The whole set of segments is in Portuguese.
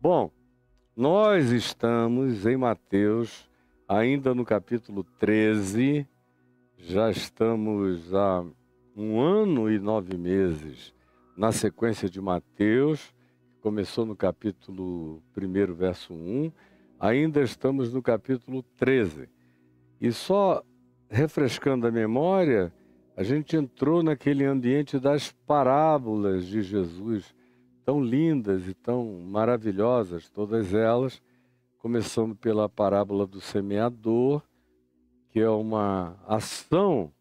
Bom, nós estamos em Mateus, ainda no capítulo 13, já estamos há 1 ano e 9 meses na sequência de Mateus, que começou no capítulo 1, verso 1, ainda estamos no capítulo 13. E só refrescando a memória, a gente entrou naquele ambiente das parábolas de Jesus, tão lindas e tão maravilhosas, todas elas, começando pela parábola do semeador, que é uma ação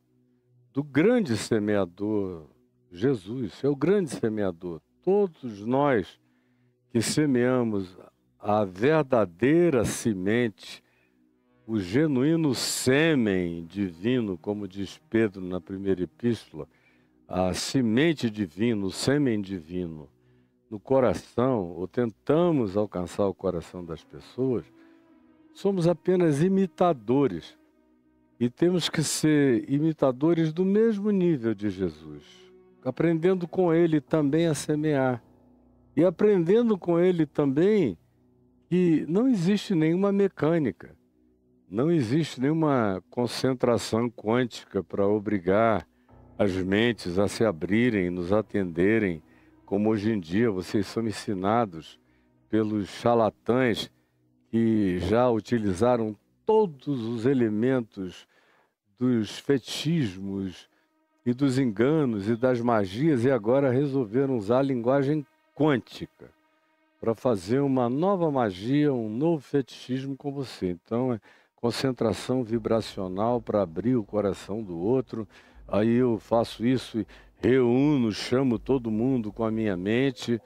do grande semeador, Jesus, é o grande semeador. Todos nós que semeamos a verdadeira semente, o genuíno sêmen divino, como diz Pedro na primeira epístola, a semente divina, o sêmen divino, no coração, ou tentamos alcançar o coração das pessoas, somos apenas imitadores. E temos que ser imitadores do mesmo nível de Jesus, aprendendo com ele também a semear. E aprendendo com ele também que não existe nenhuma mecânica, não existe nenhuma concentração quântica para obrigar as mentes a se abrirem, nos atenderem, como hoje em dia vocês são ensinados pelos charlatães que já utilizaram todos os elementos dos fetichismos e dos enganos e das magias e agora resolveram usar a linguagem quântica para fazer uma nova magia, um novo fetichismo com você. Então, é concentração vibracional para abrir o coração do outro. Aí eu faço isso e reúno, chamo todo mundo com a minha mente.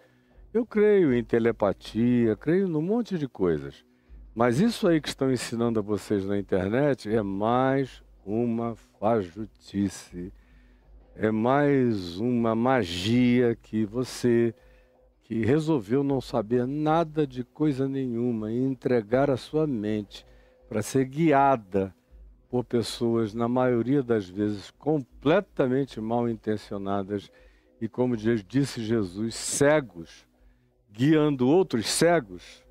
Eu creio em telepatia, creio num monte de coisas. Mas isso aí que estão ensinando a vocês na internet é mais uma fajutice. É mais uma magia que você, que resolveu não saber nada de coisa nenhuma e entregar a sua mente para ser guiada por pessoas, na maioria das vezes, completamente mal intencionadas e, como disse Jesus, cegos, guiando outros cegos,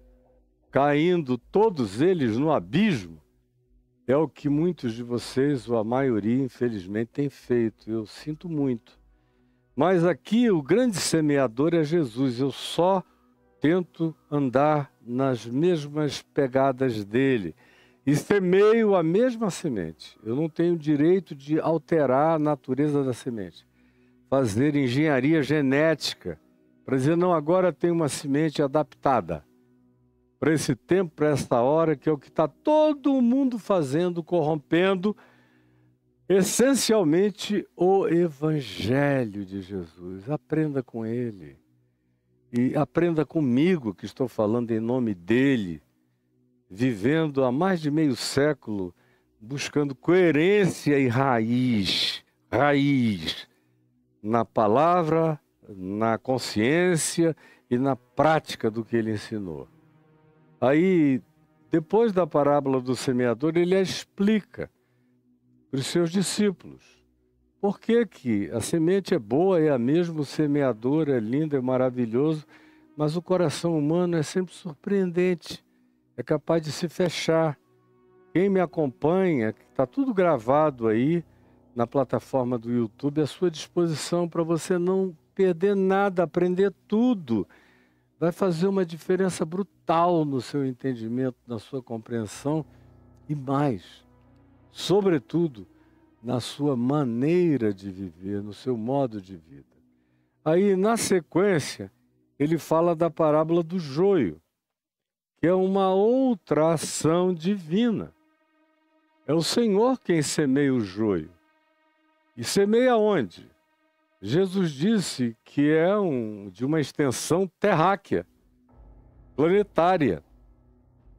caindo todos eles no abismo, é o que muitos de vocês, ou a maioria, infelizmente, tem feito. Eu sinto muito. Mas aqui o grande semeador é Jesus. Eu só tento andar nas mesmas pegadas dele e semeio a mesma semente. Eu não tenho direito de alterar a natureza da semente, fazer engenharia genética para dizer, não, agora tem uma semente adaptada para esse tempo, para esta hora, que é o que está todo mundo fazendo, corrompendo essencialmente o Evangelho de Jesus. Aprenda com ele e aprenda comigo, que estou falando em nome dele, vivendo há mais de meio século, buscando coerência e raiz na palavra, na consciência e na prática do que ele ensinou. Aí, depois da parábola do semeador, ele a explica para os seus discípulos. Por que que a semente é boa, é a mesma, o semeador é lindo, é maravilhoso, mas o coração humano é sempre surpreendente, é capaz de se fechar. Quem me acompanha, está tudo gravado aí na plataforma do YouTube, à sua disposição para você não perder nada, aprender tudo. Vai fazer uma diferença brutal no seu entendimento, na sua compreensão e mais, sobretudo, na sua maneira de viver, no seu modo de vida. Aí, na sequência, ele fala da parábola do joio, que é uma outra ação divina. É o Senhor quem semeia o joio. E semeia onde? Jesus disse que é de uma extensão terráquea, planetária,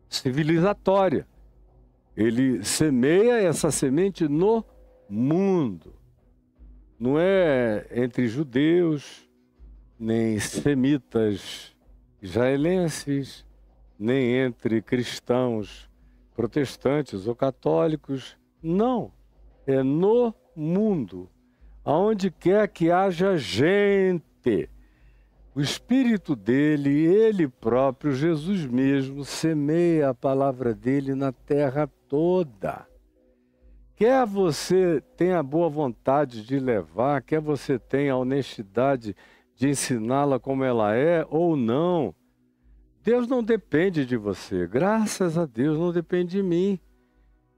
civilizatória. Ele semeia essa semente no mundo. Não é entre judeus, nem semitas israelenses, nem entre cristãos protestantes ou católicos. Não, é no mundo. Aonde quer que haja gente. O Espírito dele, ele próprio, Jesus mesmo, semeia a palavra dele na terra toda. Quer você tenha a boa vontade de levar, quer você tenha a honestidade de ensiná-la como ela é ou não, Deus não depende de você. Graças a Deus, não depende de mim.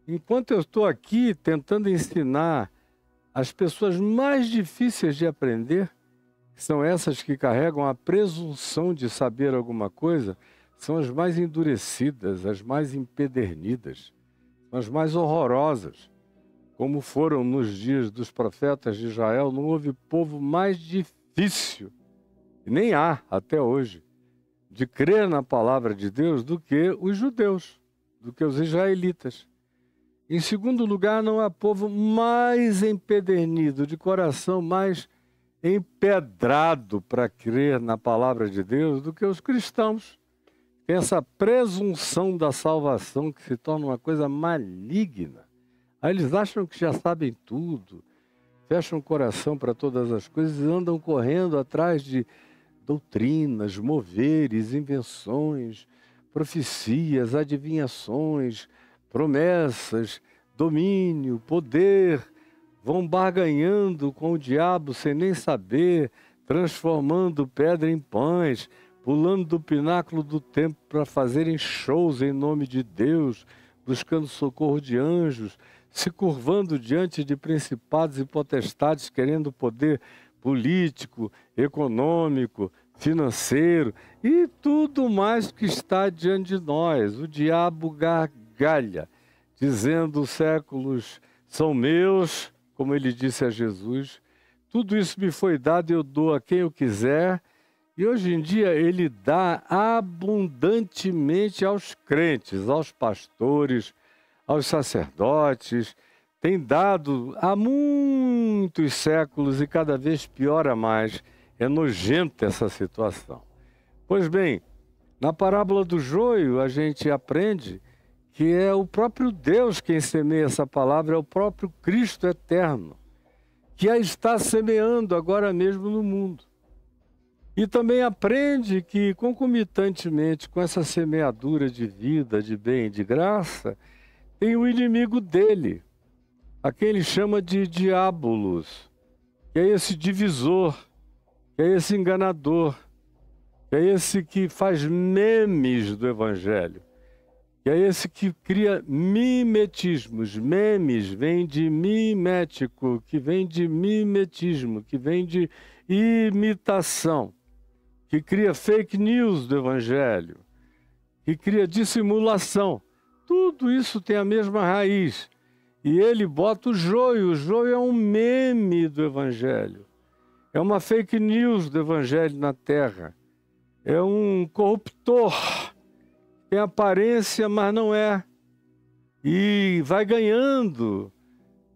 Enquanto eu estou aqui tentando ensinar as pessoas mais difíceis de aprender, que são essas que carregam a presunção de saber alguma coisa, são as mais endurecidas, as mais empedernidas, as mais horrorosas. Como foram nos dias dos profetas de Israel, não houve povo mais difícil, e nem há até hoje, de crer na palavra de Deus do que os judeus, do que os israelitas. Em segundo lugar, não há povo mais empedernido, de coração mais empedrado para crer na palavra de Deus do que os cristãos. Tem essa presunção da salvação que se torna uma coisa maligna. Aí eles acham que já sabem tudo, fecham o coração para todas as coisas e andam correndo atrás de doutrinas, moveres, invenções, profecias, adivinhações, promessas, domínio, poder. Vão barganhando com o diabo sem nem saber, transformando pedra em pães, pulando do pináculo do templo para fazerem shows em nome de Deus, buscando socorro de anjos, se curvando diante de principados e potestades, querendo poder político, econômico, financeiro e tudo mais que está diante de nós. O diabo gargalha, dizendo: os séculos são meus, como ele disse a Jesus, tudo isso me foi dado e eu dou a quem eu quiser. E hoje em dia ele dá abundantemente aos crentes, aos pastores, aos sacerdotes. Tem dado há muitos séculos e cada vez piora mais. É nojenta essa situação. Pois bem, na parábola do joio a gente aprende que é o próprio Deus quem semeia essa palavra, é o próprio Cristo eterno, que a está semeando agora mesmo no mundo. E também aprende que, concomitantemente com essa semeadura de vida, de bem e de graça, tem o inimigo dele, a quem ele chama de diabolos, que é esse divisor, que é esse enganador, que é esse que faz memes do Evangelho, que é esse que cria mimetismos. Memes vem de mimético, que vem de mimetismo, que vem de imitação, que cria fake news do Evangelho, que cria dissimulação. Tudo isso tem a mesma raiz. E ele bota o joio. O joio é um meme do Evangelho. É uma fake news do Evangelho na Terra. É um corruptor. Tem aparência, mas não é. E vai ganhando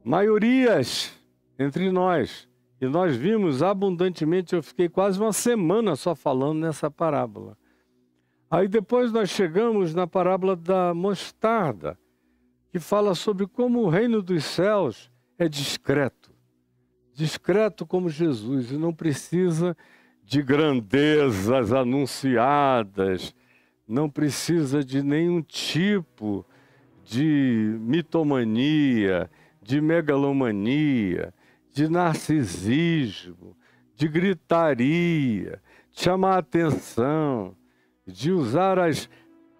maiorias entre nós. E nós vimos abundantemente, eu fiquei quase uma semana só falando nessa parábola. Aí depois nós chegamos na parábola da mostarda, que fala sobre como o reino dos céus é discreto. Discreto como Jesus, e não precisa de grandezas anunciadas, não precisa de nenhum tipo de mitomania, de megalomania, de narcisismo, de gritaria, de chamar a atenção, de usar as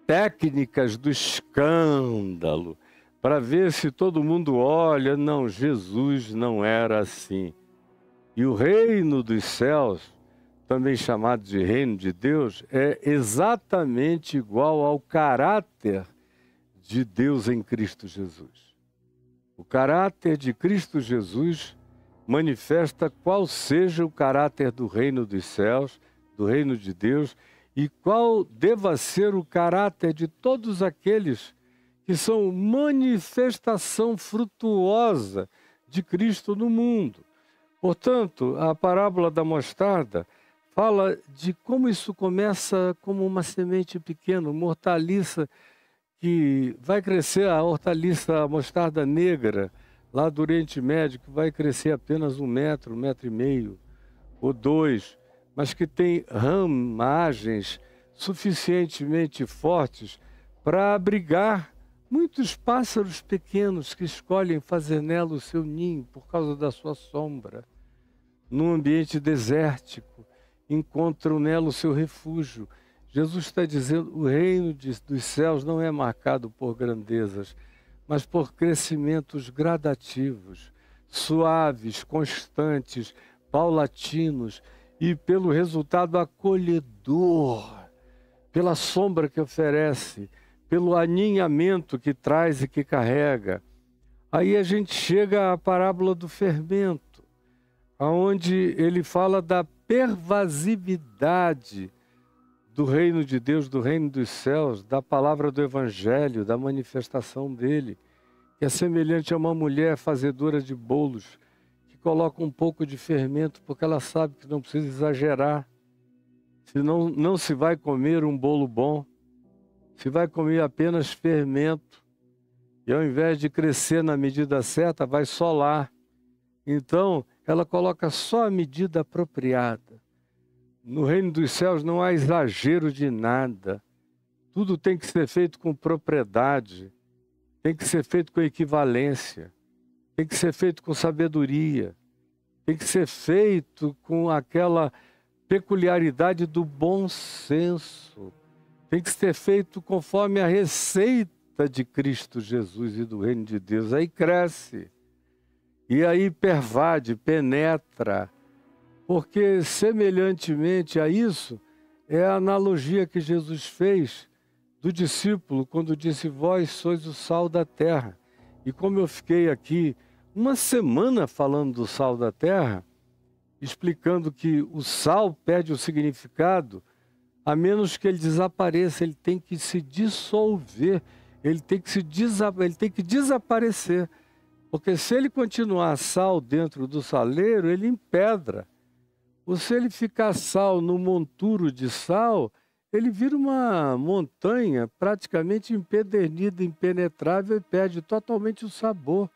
técnicas do escândalo para ver se todo mundo olha. Não, Jesus não era assim. E o reino dos céus, também chamado de reino de Deus, é exatamente igual ao caráter de Deus em Cristo Jesus. O caráter de Cristo Jesus manifesta qual seja o caráter do reino dos céus, do reino de Deus, e qual deva ser o caráter de todos aqueles que são manifestação frutuosa de Cristo no mundo. Portanto, a parábola da mostarda fala de como isso começa como uma semente pequena, uma hortaliça que vai crescer, a hortaliça, a mostarda negra, lá do Oriente Médio, que vai crescer apenas 1 metro, 1,5 metros, ou 2, mas que tem ramagens suficientemente fortes para abrigar muitos pássaros pequenos que escolhem fazer nela o seu ninho por causa da sua sombra. Num ambiente desértico, encontram nela o seu refúgio. Jesus está dizendo: o reino dos céus não é marcado por grandezas, mas por crescimentos gradativos, suaves, constantes, paulatinos e pelo resultado acolhedor, pela sombra que oferece, pelo aninhamento que traz e que carrega. Aí a gente chega à parábola do fermento, onde ele fala da pervasividade do reino de Deus, do reino dos céus, da palavra do evangelho, da manifestação dele, que é semelhante a uma mulher fazedora de bolos, que coloca um pouco de fermento, porque ela sabe que não precisa exagerar, senão não se vai comer um bolo bom, se vai comer apenas fermento, e ao invés de crescer na medida certa, vai solar. Então, ela coloca só a medida apropriada. No reino dos céus não há exagero de nada. Tudo tem que ser feito com propriedade, tem que ser feito com equivalência, tem que ser feito com sabedoria, tem que ser feito com aquela peculiaridade do bom senso, tem que ser feito conforme a receita de Cristo Jesus e do reino de Deus. Aí cresce, e aí pervade, penetra, porque semelhantemente a isso é a analogia que Jesus fez do discípulo quando disse: vós sois o sal da terra. E como eu fiquei aqui uma semana falando do sal da terra, explicando que o sal perde o significado a menos que ele desapareça, ele tem que se dissolver, ele tem que desaparecer. Porque se ele continuar sal dentro do saleiro, ele empedra. Ou se ele ficar sal no monturo de sal, ele vira uma montanha praticamente empedernida, impenetrável, e perde totalmente o sabor.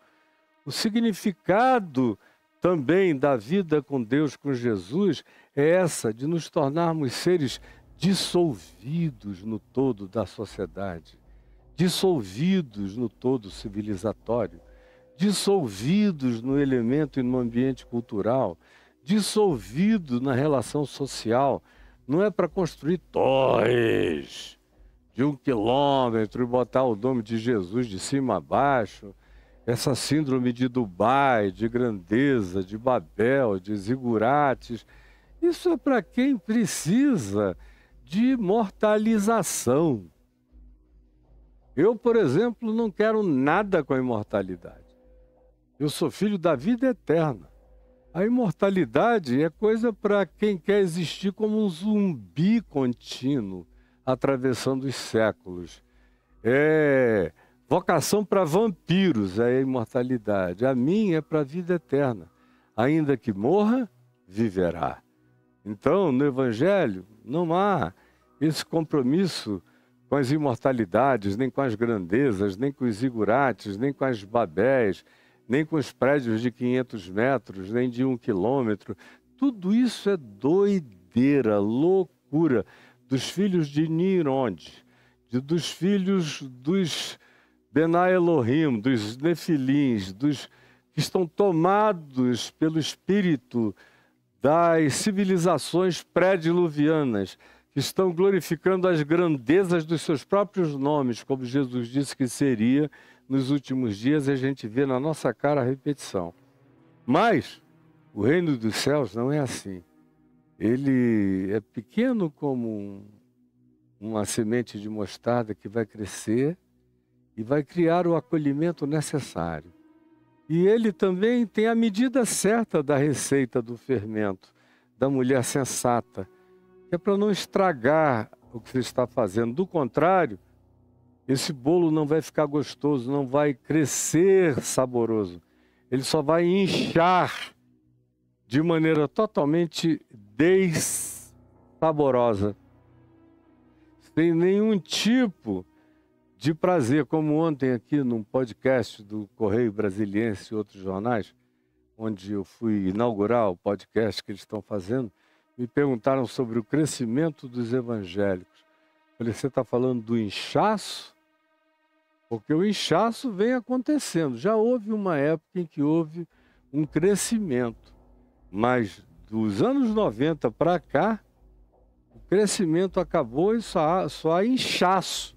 O significado também da vida com Deus, com Jesus, é essa, de nos tornarmos seres dissolvidos no todo da sociedade, dissolvidos no todo civilizatório, dissolvidos no elemento e no ambiente cultural, dissolvido na relação social. Não é para construir torres de 1 quilômetro e botar o nome de Jesus de cima a baixo, essa síndrome de Dubai, de grandeza, de Babel, de zigurates. Isso é para quem precisa de mortalização. Eu, por exemplo, não quero nada com a imortalidade. Eu sou filho da vida eterna. A imortalidade é coisa para quem quer existir como um zumbi contínuo, atravessando os séculos. É vocação para vampiros, é a imortalidade. A minha é para a vida eterna. Ainda que morra, viverá. Então, no Evangelho, não há esse compromisso com as imortalidades, nem com as grandezas, nem com os zigurates, nem com as babés, nem com os prédios de 500 metros, nem de 1 quilômetro. Tudo isso é doideira, loucura dos filhos de Nimrod, dos filhos dos Benai Elohim, dos Nefilins, dos que estão tomados pelo espírito das civilizações pré-diluvianas, que estão glorificando as grandezas dos seus próprios nomes, como Jesus disse que seria nos últimos dias, e a gente vê na nossa cara a repetição. Mas o reino dos céus não é assim. Ele é pequeno como uma semente de mostarda que vai crescer e vai criar o acolhimento necessário. E ele também tem a medida certa da receita do fermento, da mulher sensata, que é para não estragar o que você está fazendo. Do contrário, esse bolo não vai ficar gostoso, não vai crescer saboroso. Ele só vai inchar de maneira totalmente dessaborosa, sem nenhum tipo de prazer, como ontem aqui num podcast do Correio Brasiliense e outros jornais, onde eu fui inaugurar o podcast que eles estão fazendo, Me perguntaram sobre o crescimento dos evangélicos. Falei, você está falando do inchaço? Porque o inchaço vem acontecendo. Já houve uma época em que houve um crescimento. Mas dos anos 90 para cá, o crescimento acabou e só há inchaço.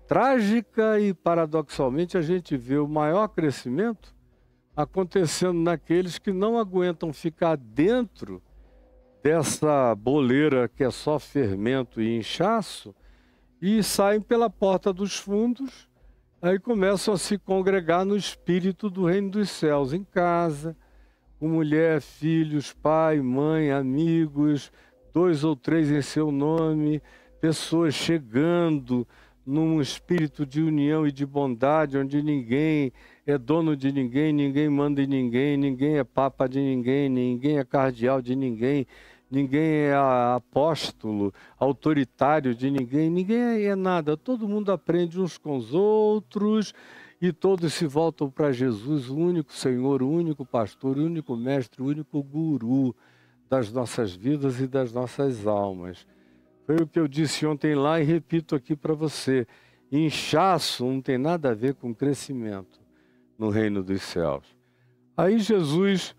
Trágica e paradoxalmente a gente vê o maior crescimento acontecendo naqueles que não aguentam ficar dentro dessa boleira que é só fermento e inchaço e saem pela porta dos fundos, aí começam a se congregar no espírito do reino dos céus, em casa, com mulher, filhos, pai, mãe, amigos, 2 ou 3 em seu nome, pessoas chegando num espírito de união e de bondade, onde ninguém é dono de ninguém, ninguém manda em ninguém, ninguém é papa de ninguém, ninguém é cardeal de ninguém, ninguém é apóstolo, autoritário de ninguém, ninguém é nada. Todo mundo aprende uns com os outros e todos se voltam para Jesus, o único Senhor, o único pastor, o único mestre, o único guru das nossas vidas e das nossas almas. Foi o que eu disse ontem lá e repito aqui para você. Inchaço não tem nada a ver com crescimento no reino dos céus. Aí Jesus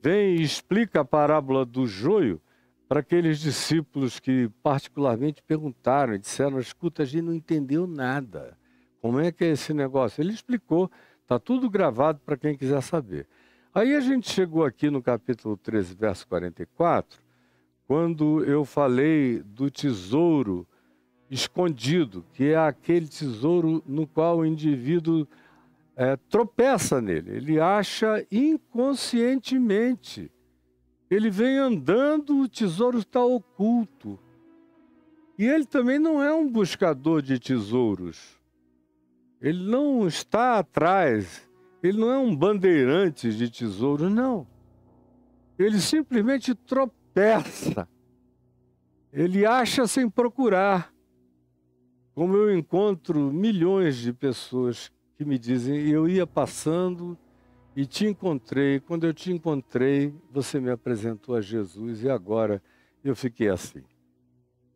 vem e explica a parábola do joio para aqueles discípulos que particularmente perguntaram e disseram, escuta, a gente não entendeu nada. Como é que é esse negócio? Ele explicou, está tudo gravado para quem quiser saber. Aí a gente chegou aqui no capítulo 13, verso 44, quando eu falei do tesouro escondido, que é aquele tesouro no qual o indivíduo tropeça nele, ele acha inconscientemente. Ele vem andando, o tesouro está oculto. E ele também não é um buscador de tesouros. Ele não está atrás, ele não é um bandeirante de tesouros, não. Ele simplesmente tropeça. Ele acha sem procurar. Como eu encontro milhões de pessoas que me dizem, eu ia passando e te encontrei. Quando eu te encontrei, você me apresentou a Jesus e agora eu fiquei assim.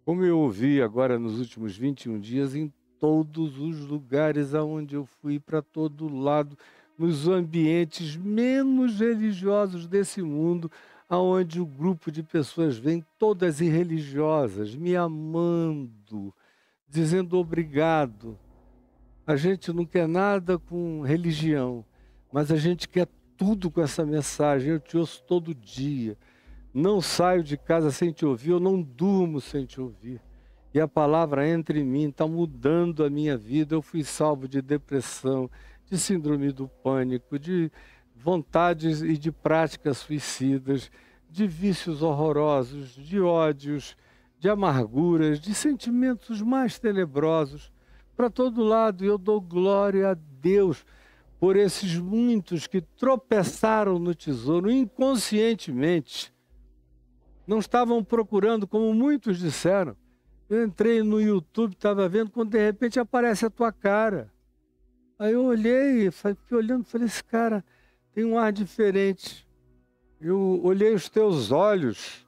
Como eu ouvi agora nos últimos 21 dias, em todos os lugares aonde eu fui, para todo lado, nos ambientes menos religiosos desse mundo, aonde o grupo de pessoas vem todas irreligiosas, me amando, dizendo obrigado. A gente não quer nada com religião, mas a gente quer tudo com essa mensagem. Eu te ouço todo dia. Não saio de casa sem te ouvir, eu não durmo sem te ouvir. E a palavra entra em mim, está mudando a minha vida. Eu fui salvo de depressão, de síndrome do pânico, de vontades e de práticas suicidas, de vícios horrorosos, de ódios, de amarguras, de sentimentos mais tenebrosos. Para todo lado, eu dou glória a Deus por esses muitos que tropeçaram no tesouro inconscientemente. Não estavam procurando, como muitos disseram. Eu entrei no YouTube, estava vendo, quando de repente aparece a tua cara. Aí eu olhei, fiquei olhando, falei, esse cara tem um ar diferente. Eu olhei os teus olhos,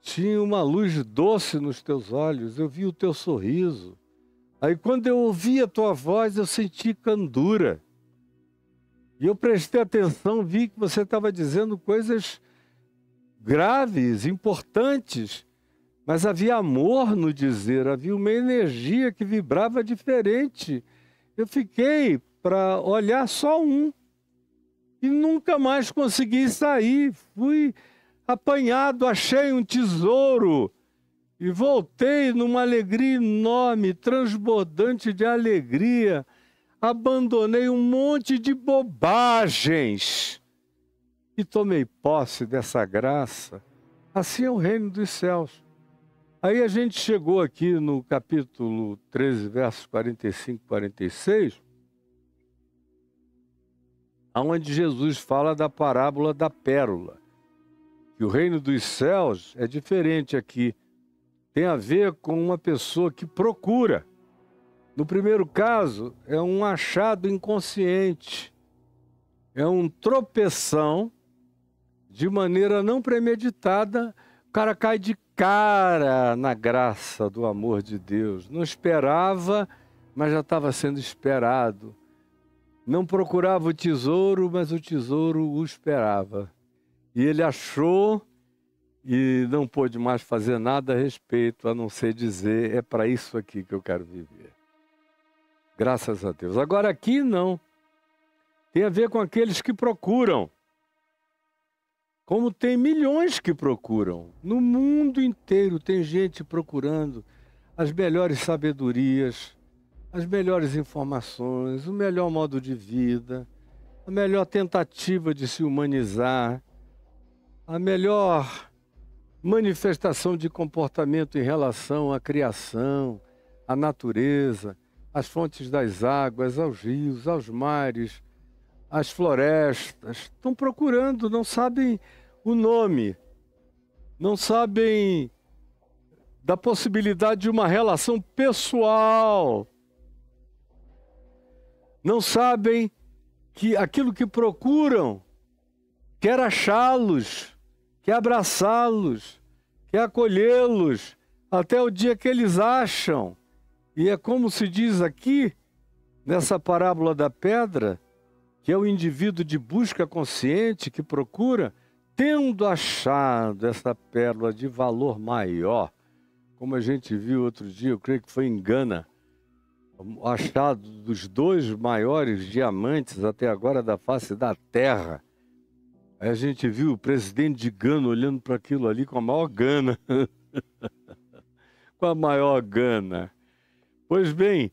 tinha uma luz doce nos teus olhos, eu vi o teu sorriso. Aí quando eu ouvi a tua voz, eu senti candura. E eu prestei atenção, vi que você estava dizendo coisas graves, importantes, mas havia amor no dizer, havia uma energia que vibrava diferente. Eu fiquei para olhar só um e nunca mais consegui sair. Fui apanhado, achei um tesouro e voltei numa alegria enorme, transbordante de alegria. Abandonei um monte de bobagens e tomei posse dessa graça. Assim é o reino dos céus. Aí a gente chegou aqui no capítulo 13, versos 45 e 46, onde Jesus fala da parábola da pérola. Que o reino dos céus é diferente aqui. Tem a ver com uma pessoa que procura. No primeiro caso, é um achado inconsciente. É um tropeção de maneira não premeditada, o cara cai de cara na graça do amor de Deus. Não esperava, mas já estava sendo esperado. Não procurava o tesouro, mas o tesouro o esperava. E ele achou e não pôde mais fazer nada a respeito, a não ser dizer, é para isso aqui que eu quero viver. Graças a Deus. Agora aqui não. Tem a ver com aqueles que procuram. Como tem milhões que procuram. No mundo inteiro tem gente procurando as melhores sabedorias, as melhores informações, o melhor modo de vida, a melhor tentativa de se humanizar, a melhor manifestação de comportamento em relação à criação, à natureza, às fontes das águas, aos rios, aos mares, às florestas. Estão procurando, não sabem o nome, não sabem da possibilidade de uma relação pessoal, não sabem que aquilo que procuram quer achá-los, quer abraçá-los, quer acolhê-los, até o dia que eles acham. E é como se diz aqui, nessa parábola da pedra, que é o indivíduo de busca consciente que procura, tendo achado essa pérola de valor maior, como a gente viu outro dia, eu creio que foi em Gana, o achado dos 2 maiores diamantes até agora da face da Terra. Aí a gente viu o presidente de Gana olhando para aquilo ali com a maior gana. Com a maior gana. Pois bem,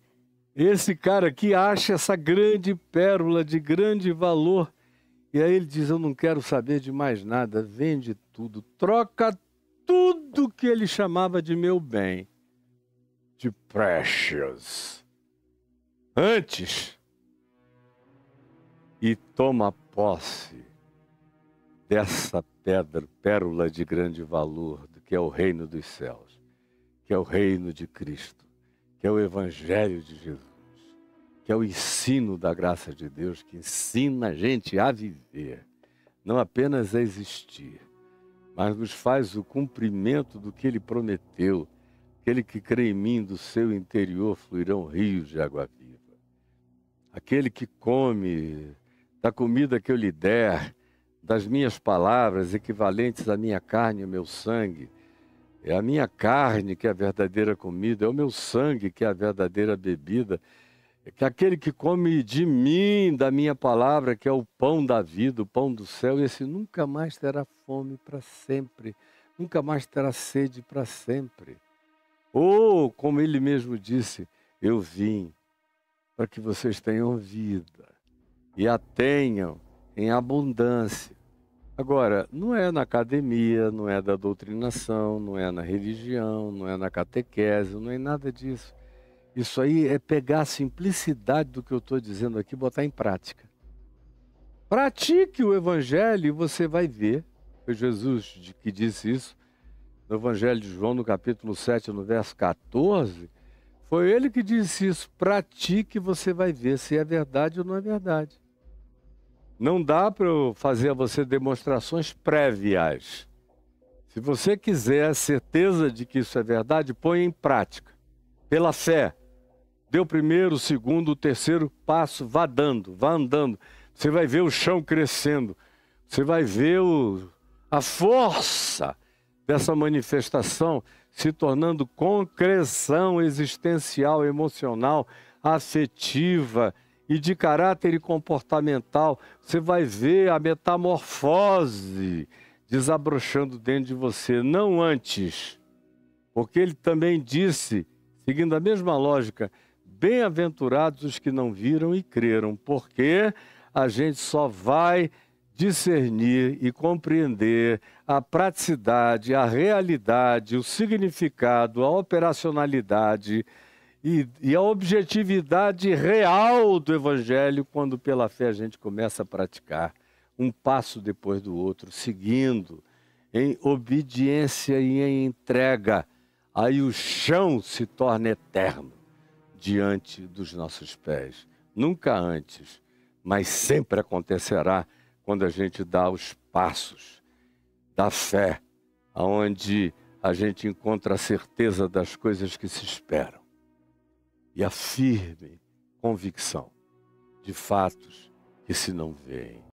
esse cara aqui acha essa grande pérola de grande valor. E aí ele diz, eu não quero saber de mais nada, vende tudo, troca tudo que ele chamava de meu bem, de precious, antes, e toma posse dessa pérola de grande valor, que é o reino dos céus, que é o reino de Cristo, que é o evangelho de Jesus, que é o ensino da graça de Deus, que ensina a gente a viver, não apenas a existir, mas nos faz o cumprimento do que Ele prometeu. Aquele que crê em mim, do seu interior fluirão rios de água viva. Aquele que come da comida que eu lhe der, das minhas palavras equivalentes à minha carne e ao meu sangue, é a minha carne que é a verdadeira comida, é o meu sangue que é a verdadeira bebida, é que aquele que come de mim, da minha palavra, que é o pão da vida, o pão do céu, esse nunca mais terá fome para sempre, nunca mais terá sede para sempre. Ou, como ele mesmo disse, eu vim para que vocês tenham vida e a tenham em abundância. Agora, não é na academia, não é da doutrinação, não é na religião, não é na catequese, não é nada disso. Isso aí é pegar a simplicidade do que eu estou dizendo aqui e botar em prática. Pratique o evangelho e você vai ver. Foi Jesus que disse isso no Evangelho de João, no capítulo 7, no verso 14. Foi ele que disse isso. Pratique e você vai ver se é verdade ou não é verdade. Não dá para eu fazer a você demonstrações prévias. Se você quiser a certeza de que isso é verdade, põe em prática. Pela fé. Dê o primeiro, o segundo, o terceiro passo, vá dando, vá andando. Você vai ver o chão crescendo. Você vai ver a força dessa manifestação se tornando concreção existencial, emocional, afetiva e de caráter e comportamental. Você vai ver a metamorfose desabrochando dentro de você, não antes. Porque ele também disse, seguindo a mesma lógica, bem-aventurados os que não viram e creram, porque a gente só vai discernir e compreender a praticidade, a realidade, o significado, a operacionalidade e a objetividade real do Evangelho quando pela fé a gente começa a praticar um passo depois do outro, seguindo em obediência e em entrega. Aí o chão se torna eterno diante dos nossos pés. Nunca antes, mas sempre acontecerá quando a gente dá os passos da fé, onde a gente encontra a certeza das coisas que se esperam e a firme convicção de fatos que se não veem.